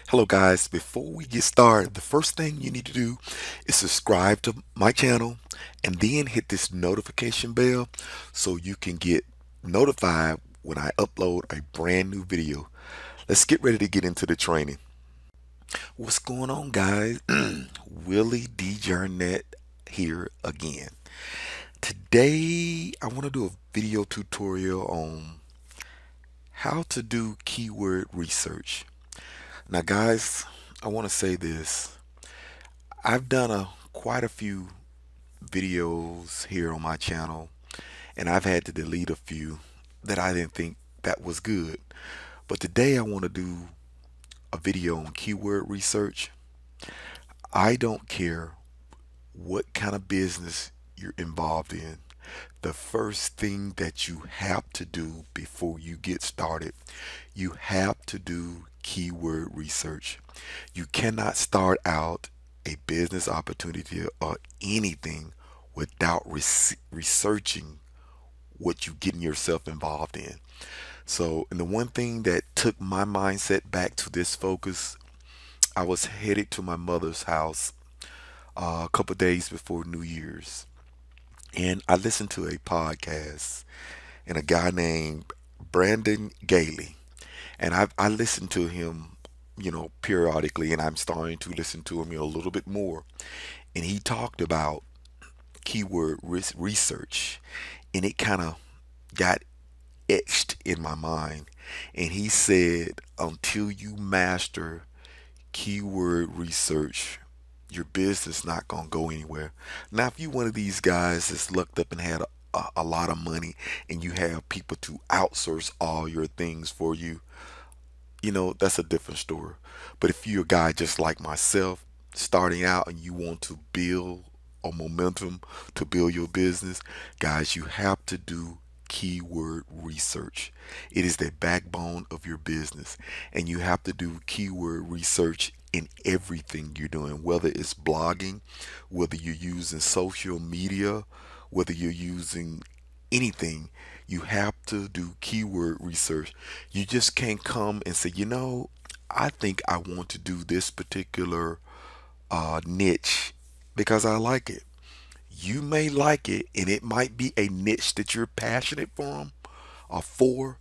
Hello, guys. Before we get started, the first thing you need to do is subscribe to my channel and then hit this notification bell so you can get notified when I upload a brand new video. Let's get ready to get into the training. What's going on, guys? Willie D. Jarnett here again. Today, I want to do a video tutorial on how to do keyword research. Now, guys, I want to say this. I've done quite a few videos here on my channel, and I've had to delete a few that I didn't think that was good. But today I want to do a video on keyword research. I don't care what kind of business you're involved in. The first thing that you have to do before you get started, you have to do keyword research. You cannot start out a business opportunity or anything without researching what you're getting yourself involved in. So, and the one thing that took my mindset back to this focus, I was headed to my mother's house a couple days before New Year's, and I listened to a podcast and a guy named Brandon Gailey, and I listened to him, periodically, and I'm starting to listen to him, a little bit more. And he talked about keyword research, and it kind of got etched in my mind. And he said, until you master keyword research, your business not gonna go anywhere. Now, if you one of these guys that's lucked up and had a lot of money and you have people to outsource all your things for you, that's a different story. But if you're a guy just like myself, starting out and you want to build a momentum to build your business, guys, you have to do keyword research. It is the backbone of your business, and you have to do keyword research in everything you're doing, whether it's blogging, whether you're using social media, whether you're using anything. You have to do keyword research. You just can't come and say, I think I want to do this particular niche because I like it. You may like it, and it might be a niche that you're passionate or for,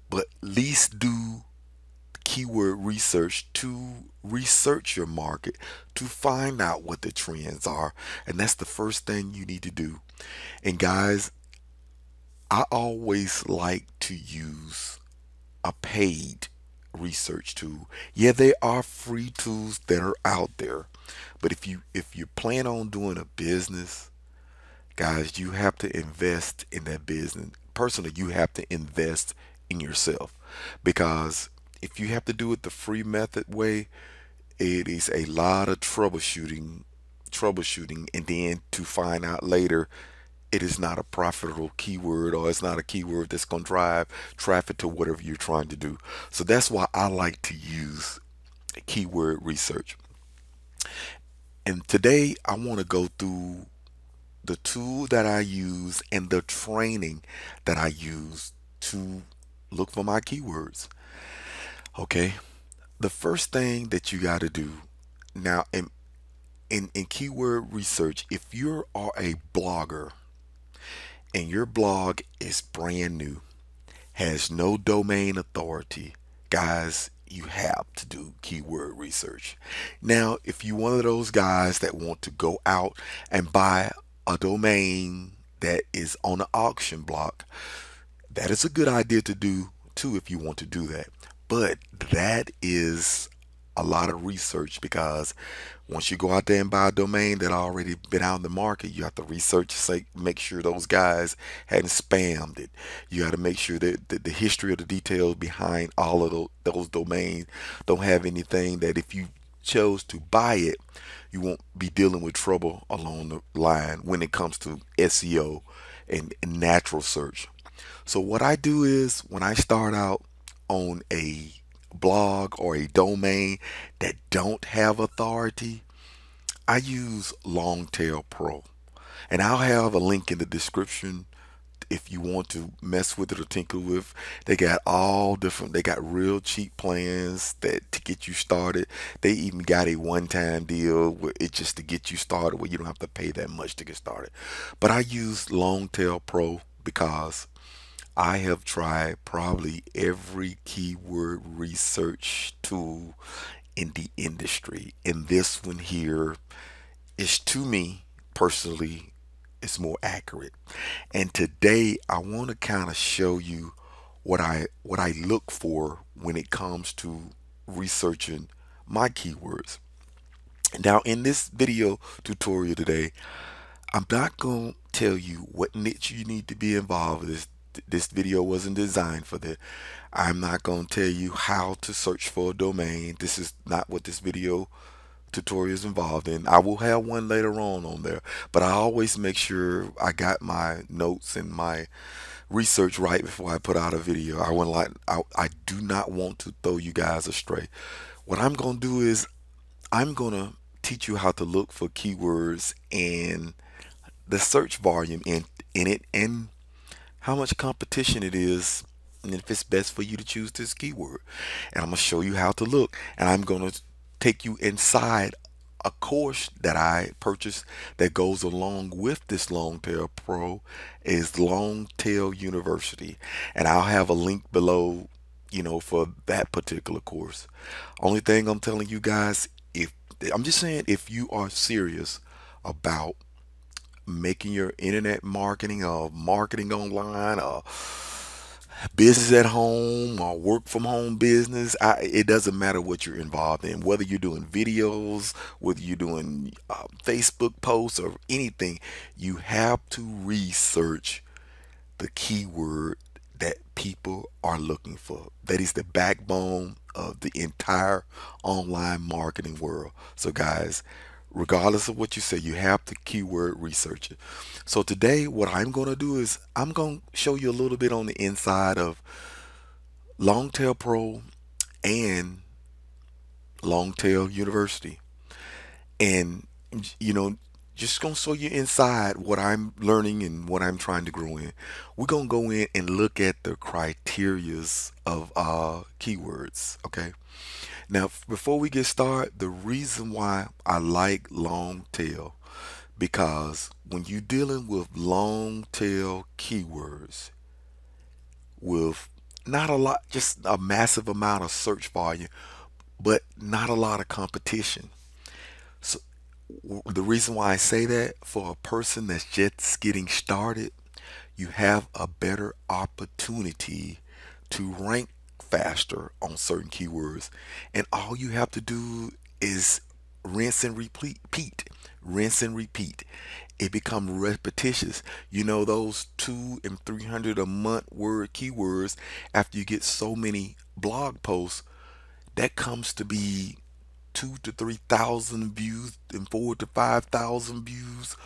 but at least do keyword research to research your market to find out what the trends are. And that's the first thing you need to do. And guys, I always like to use a paid research tool. Yeah, there are free tools that are out there, but if you plan on doing a business, guys, you have to invest in that business. Personally, you have to invest in yourself, because if you have to do it the free method way, it is a lot of troubleshooting, and then to find out later it is not a profitable keyword, or it's not a keyword that's going to drive traffic to whatever you're trying to do. So that's why I like to use keyword research. And today I want to go through the tool that I use and the training that I use to look for my keywords. Okay. The first thing that you got to do now in keyword research, if you are a blogger and your blog is brand new, has no domain authority, guys, you have to do keyword research. Now, if you're one of those guys that want to go out and buy a domain that is on an auction block, that is a good idea to do too if you want to do that. But that is a lot of research, because once you go out there and buy a domain that already been out in the market, you have to research, say, make sure those guys hadn't spammed it. You got to make sure that the history of the details behind all of those domains don't have anything that if you chose to buy it, you won't be dealing with trouble along the line when it comes to SEO and natural search. So what I do is, when I start out on a blog or a domain that don't have authority, I use Longtail Pro. And I'll have a link in the description if you want to mess with it or tinker with, they got all different. They got real cheap plans that to get you started. They even got a one-time deal where it just to get you started, where you don't have to pay that much to get started. But I use Longtail Pro because I have tried probably every keyword research tool in the industry, and this one here is, to me personally, is more accurate. And today I want to kind of show you what I look for when it comes to researching my keywords. Now, in this video tutorial today, I'm not going to tell you what niche you need to be involved with. This video wasn't designed for that. I'm not going to tell you how to search for a domain. This is not what this video tutorials involved in. I will have one later on there, but I always make sure I got my notes and my research right before I put out a video. I do not want to throw you guys astray. What I'm gonna do is I'm gonna teach you how to look for keywords and the search volume in it, and how much competition it is, and if it's best for you to choose this keyword. And I'm gonna show you how to look, and I'm gonna take you inside a course that I purchased that goes along with this Longtail Pro, is Longtail University, and I'll have a link below, for that particular course. Only thing I'm telling you guys, if I'm just saying, if you are serious about making your internet marketing or marketing online or business at home or work from home business, it doesn't matter what you're involved in, whether you're doing videos, whether you're doing Facebook posts or anything, you have to research the keyword that people are looking for. That is the backbone of the entire online marketing world. So guys, regardless of what you say, you have to keyword research it. So today what I'm going to do is I'm going to show you a little bit on the inside of Longtail Pro and Longtail University. And you know, just gonna show you inside what I'm learning and what I'm trying to grow in. We're gonna go in and look at the criterias of keywords. Okay. Now, before we get started, the reason why I like long tail, because when you're dealing with long tail keywords with not a lot, just a massive amount of search volume, but not a lot of competition. So the reason why I say that, for a person that's just getting started, you have a better opportunity to rank faster on certain keywords. And all you have to do is rinse and repeat, rinse and repeat. It becomes repetitious. You know, those 200 and 300 a month word keywords, after you get so many blog posts, that comes to be 2 to 3 thousand views and 4 to 5 thousand views,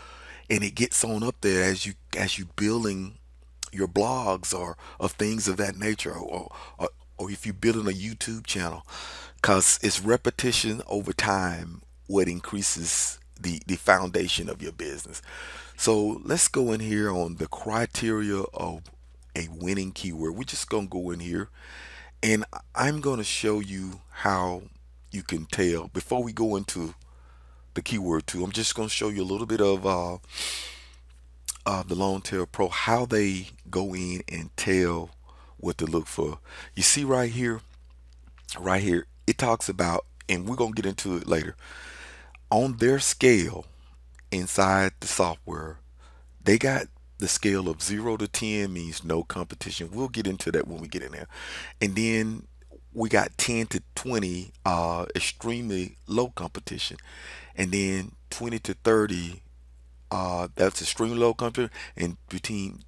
and it gets on up there as you building your blogs or of things of that nature, or if you're building a YouTube channel, because it's repetition over time what increases the foundation of your business. So let's go in here on the criteria of a winning keyword. We're just gonna go in here and I'm going to show you how you can tell. Before we go into the keyword tool, I'm just going to show you a little bit of the Longtail Pro, how they go in and tell what to look for. You see right here, it talks about, and we're going to get into it later, on their scale inside the software. They got the scale of 0 to 10 means no competition. We'll get into that when we get in there. And then we got 10 to 20, extremely low competition. And then 20 to 30, that's extremely low competition. And between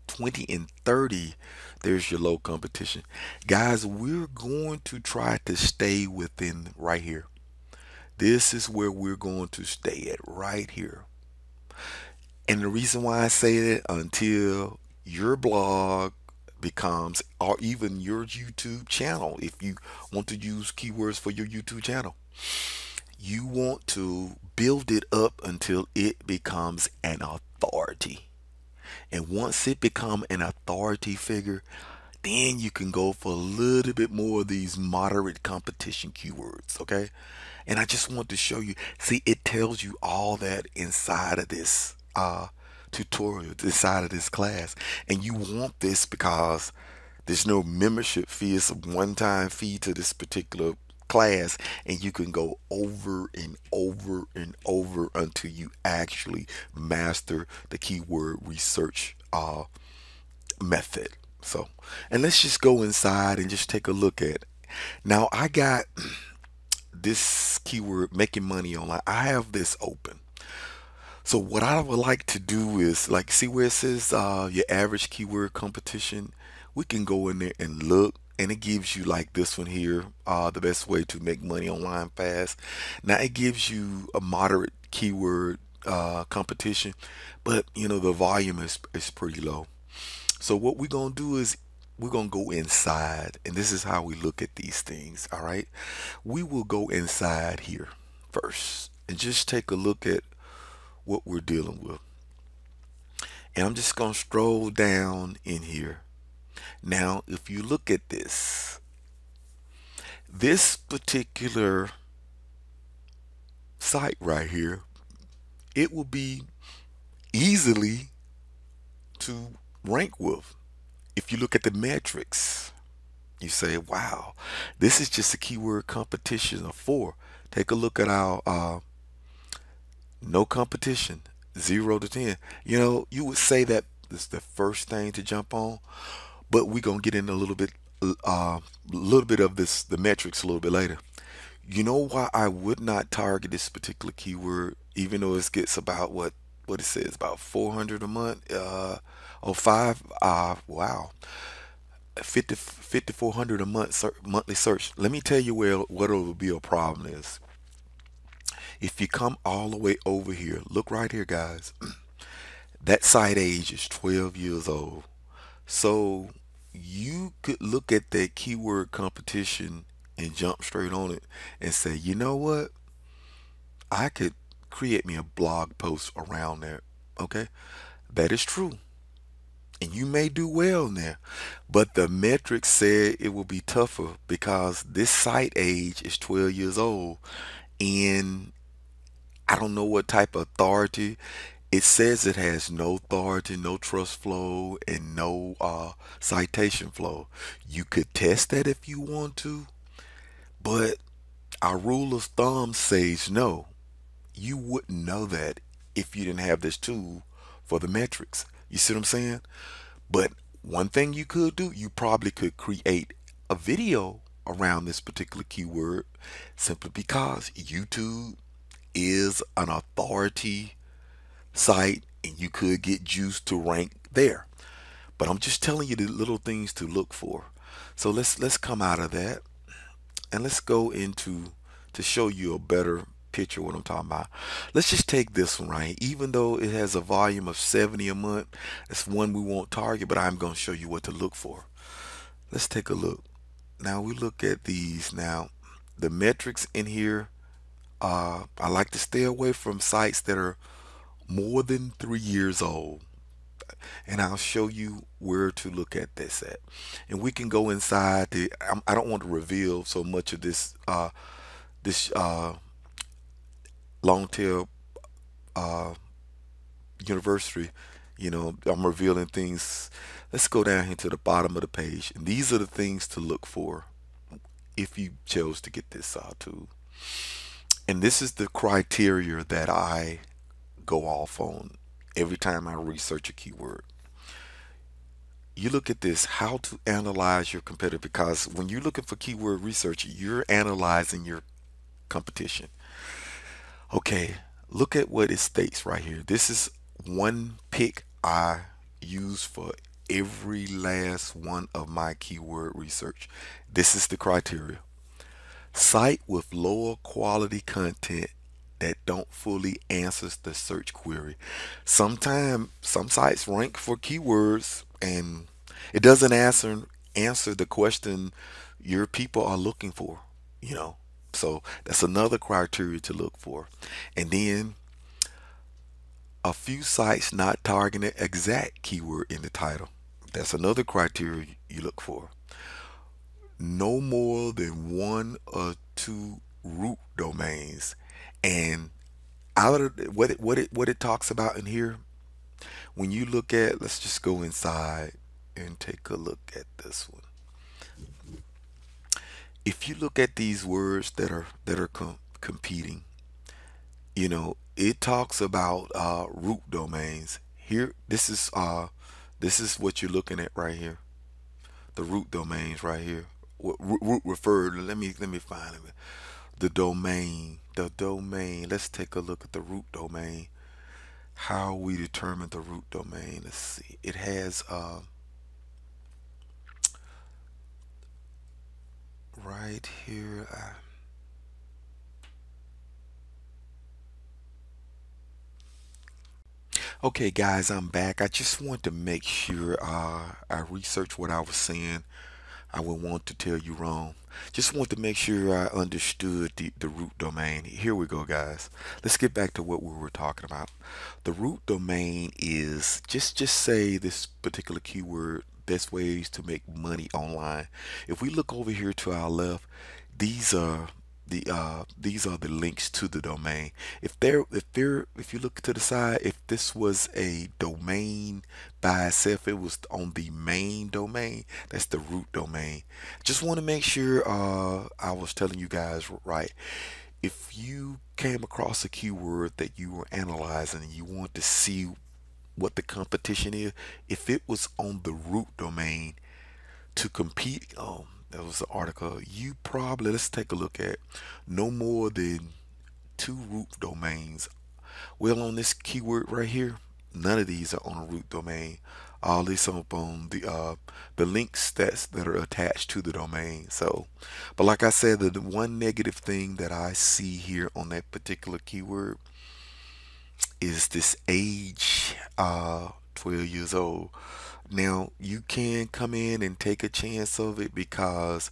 20 and 30, there's your low competition. Guys, we're going to try to stay within right here. This is where we're going to stay at, right here. And the reason why I say that, until your blog becomes, or even your YouTube channel, if you want to use keywords for your YouTube channel, you want to build it up until it becomes an authority. And once it become an authority figure, then you can go for a little bit more of these moderate competition keywords, okay? And I just want to show you, see, it tells you all that inside of this tutorial, inside of this class. And you want this because there's no membership fee. It's a one-time fee to this particular class, and you can go over and over and over until you actually master the keyword research method. So, and let's just go inside and just take a look at it. Now, I got this keyword making money online. I have this open. So what I would like to do is like see where it says your average keyword competition. We can go in there and look, and it gives you like this one here, the best way to make money online fast. Now it gives you a moderate keyword competition, but you know the volume is pretty low. So what we're gonna do is we're gonna go inside, and this is how we look at these things. All right, we will go inside here first and just take a look at what we're dealing with. And I'm just gonna stroll down in here. Now, if you look at this particular site right here, it will be easily to rank with. If you look at the metrics, you say, wow, this is just a keyword competition of 4. Take a look at our no competition, 0 to 10. You know, you would say that is the first thing to jump on, but we're gonna get in a little bit of this, the metrics a little bit later. You know why I would not target this particular keyword, even though it gets about what it says about 400 a month, or five, wow, 5400 a month monthly search. Let me tell you where what it will be a problem is. If you come all the way over here, look right here, guys. That site age is 12 years old. So you could look at that keyword competition and jump straight on it and say, you know what? I could create me a blog post around there. Okay? That is true. And you may do well in there. But the metrics said it will be tougher because this site age is 12 years old. And I don't know what type of authority. It says it has no authority, no trust flow, and no citation flow. You could test that if you want to, but our rule of thumb says no. You wouldn't know that if you didn't have this tool for the metrics. You see what I'm saying? But one thing you could do, you probably could create a video around this particular keyword simply because YouTube is an authority site and you could get juice to rank there. But I'm just telling you the little things to look for. So let's come out of that and let's go into to show you a better picture of what I'm talking about. Let's just take this one right. Even though it has a volume of 70 a month, it's one we won't target, but I'm going to show you what to look for. Let's take a look. Now we look at these. Now the metrics in here, I like to stay away from sites that are more than 3 years old, and I'll show you where to look at this at. And we can go inside the I don't want to reveal so much of this long tail university. You know, I'm revealing things. Let's go down here to the bottom of the page, and these are the things to look for if you chose to get this tool. And this is the criteria that I go off on every time I research a keyword. You look at this, how to analyze your competitor, because when you're looking for keyword research, you're analyzing your competition. Okay, look at what it states right here. This is one pick I use for every last one of my keyword research. This is the criteria. Site with lower quality content that don't fully answers the search query. Sometimes some sites rank for keywords and it doesn't answer the question your people are looking for, you know. So that's another criteria to look for. And then A few sites not targeting the exact keyword in the title. That's another criteria you look for. No more than one or two root domains. And out of what it talks about in here, when you look at, let's just go inside and take a look at this one. If you look at these words that are competing, it talks about root domains. Here, this is what you're looking at right here. The root domains right here. What root referred? Let me find it. The domain. The domain. Let's take a look at the root domain. How we determine the root domain. Let's see. It has right here. Okay, guys, I'm back. I just want to make sure I researched what I was saying. I would want to tell you wrong. Just want to make sure I understood the root domain. Here we go, guys. Let's get back to what we were talking about. The root domain is just say this particular keyword, best ways to make money online. If we look over here to our left, these are the links to the domain. If you look to the side, if this was a domain by itself, it was on the main domain. That's the root domain. Just want to make sure I was telling you guys right. If you came across a keyword that you were analyzing and you want to see what the competition is, if it was on the root domain to compete, that was the article, you probably, let's take a look at no more than two root domains. Well, on this keyword right here, none of these are on a root domain. All these are up on the links that are attached to the domain. So, but like I said, the one negative thing that I see here on that particular keyword is this age, 12 years old. Now, you can come in and take a chance of it, because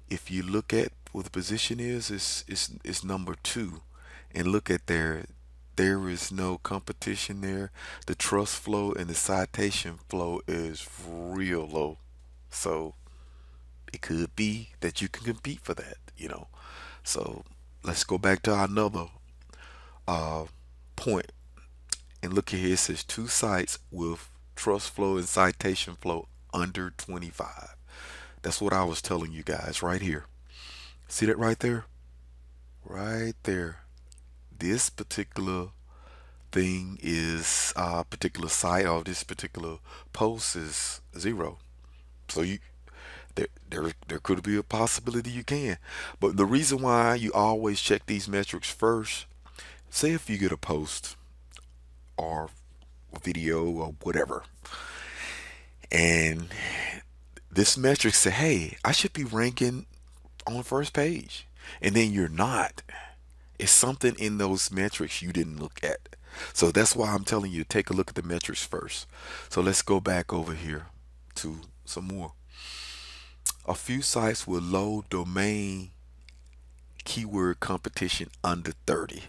if you look at what the position is, it's number two. And look at there is no competition there. The trust flow and the citation flow is real low. So it could be that you can compete for that. So let's go back to another uh, point. And look here, it says two sites with trust flow and citation flow under 25. That's what I was telling you guys right here. See that right there? Right there. This particular thing is particular site, or this particular post is zero. So there could be a possibility you can. But the reason why you always check these metrics first, say if you get a post or a video or whatever, and this metric say, hey, I should be ranking on the first page, and then you're not. It's something in those metrics you didn't look at. So that's why I'm telling you to take a look at the metrics first. So let's go back over here to some more. A few sites with low domain keyword competition under 30.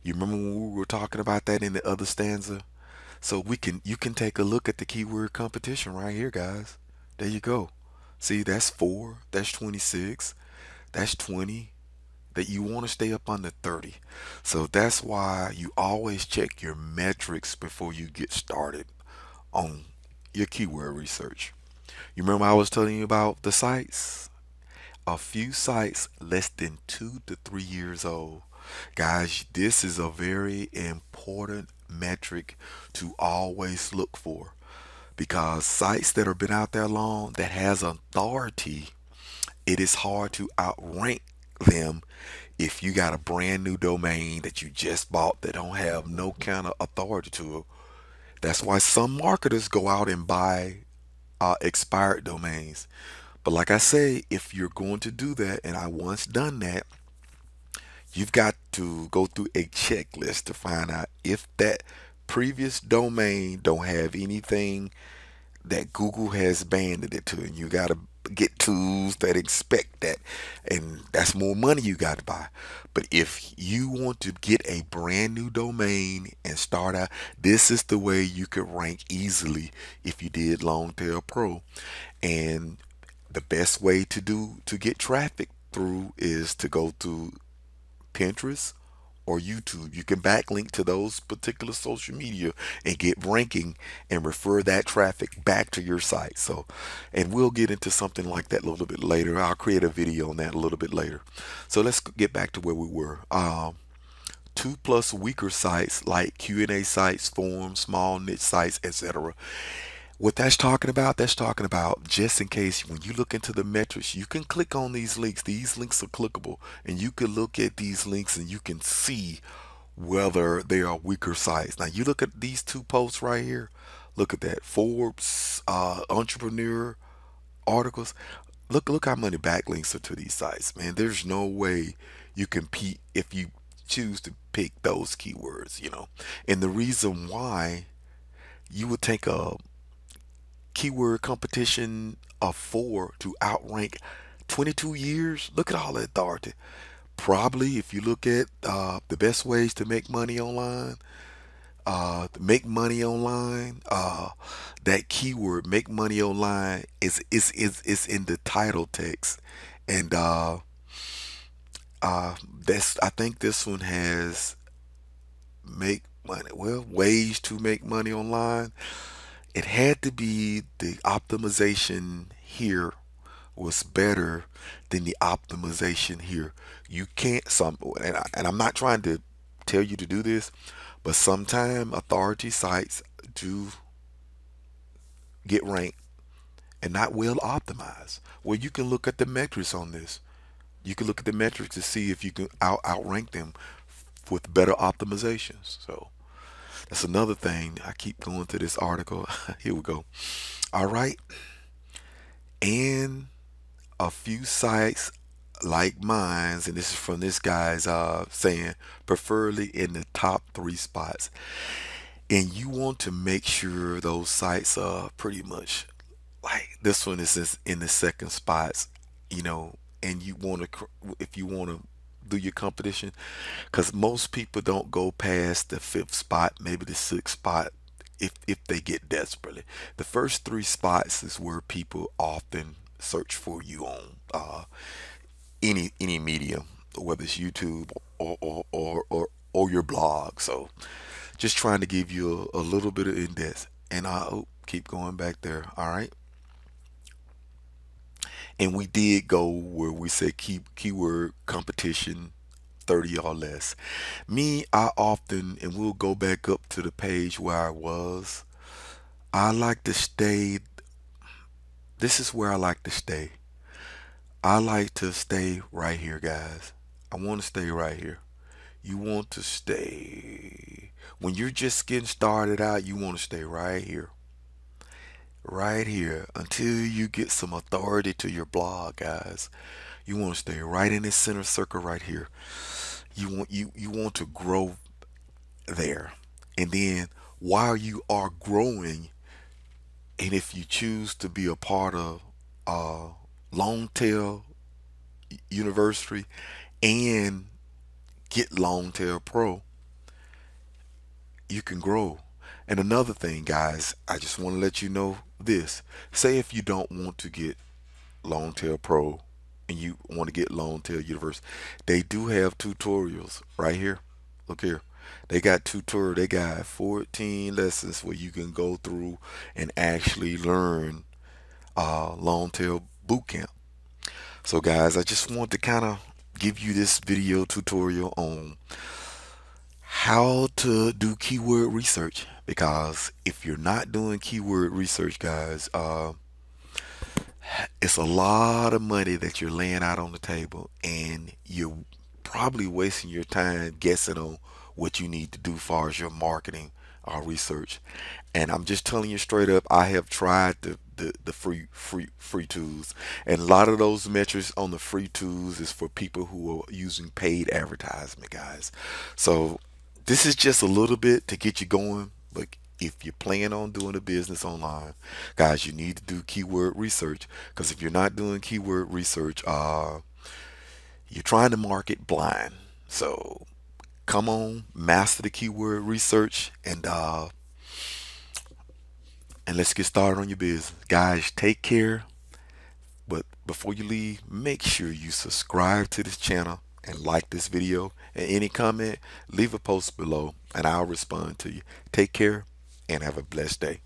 You remember when we were talking about that in the other stanza? So you can take a look at the keyword competition right here, guys. There you go. See, that's 4, that's 26, that's 20. That you want to stay up under 30. So that's why you always check your metrics before you get started on your keyword research. You remember I was telling you about the sites? A few sites less than 2 to 3 years old. Guys, this is a very important metric to always look for, because sites that have been out there long, that has authority, it is hard to outrank them if you got a brand new domain that you just bought that don't have no kind of authority to it. That's why some marketers go out and buy expired domains. But like I say, if you're going to do that, and I once done that, you've got to go through a checklist to find out if that previous domain don't have anything that Google has banned it to, and you got to get tools that expect that, and that's more money you got to buy. But if you want to get a brand new domain and start out, this is the way you could rank easily if you did Longtail Pro. And the best way to get traffic through is to go to Pinterest or YouTube. You can backlink to those particular social media and get ranking and refer that traffic back to your site. So, and we'll get into something like that a little bit later. I'll create a video on that a little bit later. So let's get back to where we were. Two plus weaker sites like Q&A sites, forums, small niche sites, etc. What that's talking about just in case when you look into the metrics, you can click on these links. These links are clickable, and you can look at these links and you can see whether they are weaker sites. Now, you look at these two posts right here. Look at that. Forbes, Entrepreneur articles. Look how many backlinks are to these sites, man. There's no way you compete if you choose to pick those keywords. And the reason why you would take a keyword competition of 4 to outrank 22 years. Look at all the authority. Probably, if you look at the best ways to make money online, that keyword "make money online" is in the title text, and that's I think this one has make money. Well, ways to make money online. It had to be the optimization here was better than the optimization here. You can't and I'm not trying to tell you to do this, but sometimes authority sites do get ranked and not well optimized. Well, you can look at the metrics on this. You can look at the metrics to see if you can outrank them with better optimizations. So that's another thing. I keep going to this article. Here we go. All right. And a few sites like mine's, and this is from this guy's saying, preferably in the top 3 spots. And you want to make sure those sites are pretty much like this one is in the second spots, you know, and you want to, if you want to do your competition, because most people don't go past the 5th spot, maybe the 6th spot, if they get desperately. The first 3 spots is where people often search for you on any medium, whether it's YouTube or your blog. So just trying to give you a little bit of in depth, and I keep going back there. All right. And we did go where we said keyword competition 30 or less. Me, I often, and we'll go back up to the page where I was. I like to stay, this is where I like to stay. I like to stay right here, guys. I want to stay right here. You want to stay, when you're just getting started out, you want to stay right here. Right here until you get some authority to your blog, guys. You want to stay right in this center circle right here. You want to grow there. And then while you are growing, and if you choose to be a part of Longtail University and get Longtail Pro, you can grow. And another thing, guys, I just want to let you know this. Say if you don't want to get Longtail Pro and you want to get Longtail University, they do have tutorials right here. Look here. They got tutorial. They got 14 lessons where you can go through and actually learn Longtail Bootcamp. So guys, I just want to kind of give you this video tutorial on how to do keyword research, because if you're not doing keyword research, guys, it's a lot of money that you're laying out on the table, and you're probably wasting your time guessing on what you need to do as far as your marketing research. And I'm just telling you straight up, I have tried the free tools, and a lot of those metrics on the free tools is for people who are using paid advertisement, guys. So this is just a little bit to get you going, but if you plan on doing a business online, guys, you need to do keyword research. Because if you're not doing keyword research, you're trying to market blind. So come on, master the keyword research, and let's get started on your business. Guys, take care. But before you leave, make sure you subscribe to this channel and like this video. And any comment, leave a post below and I'll respond to you. Take care and have a blessed day.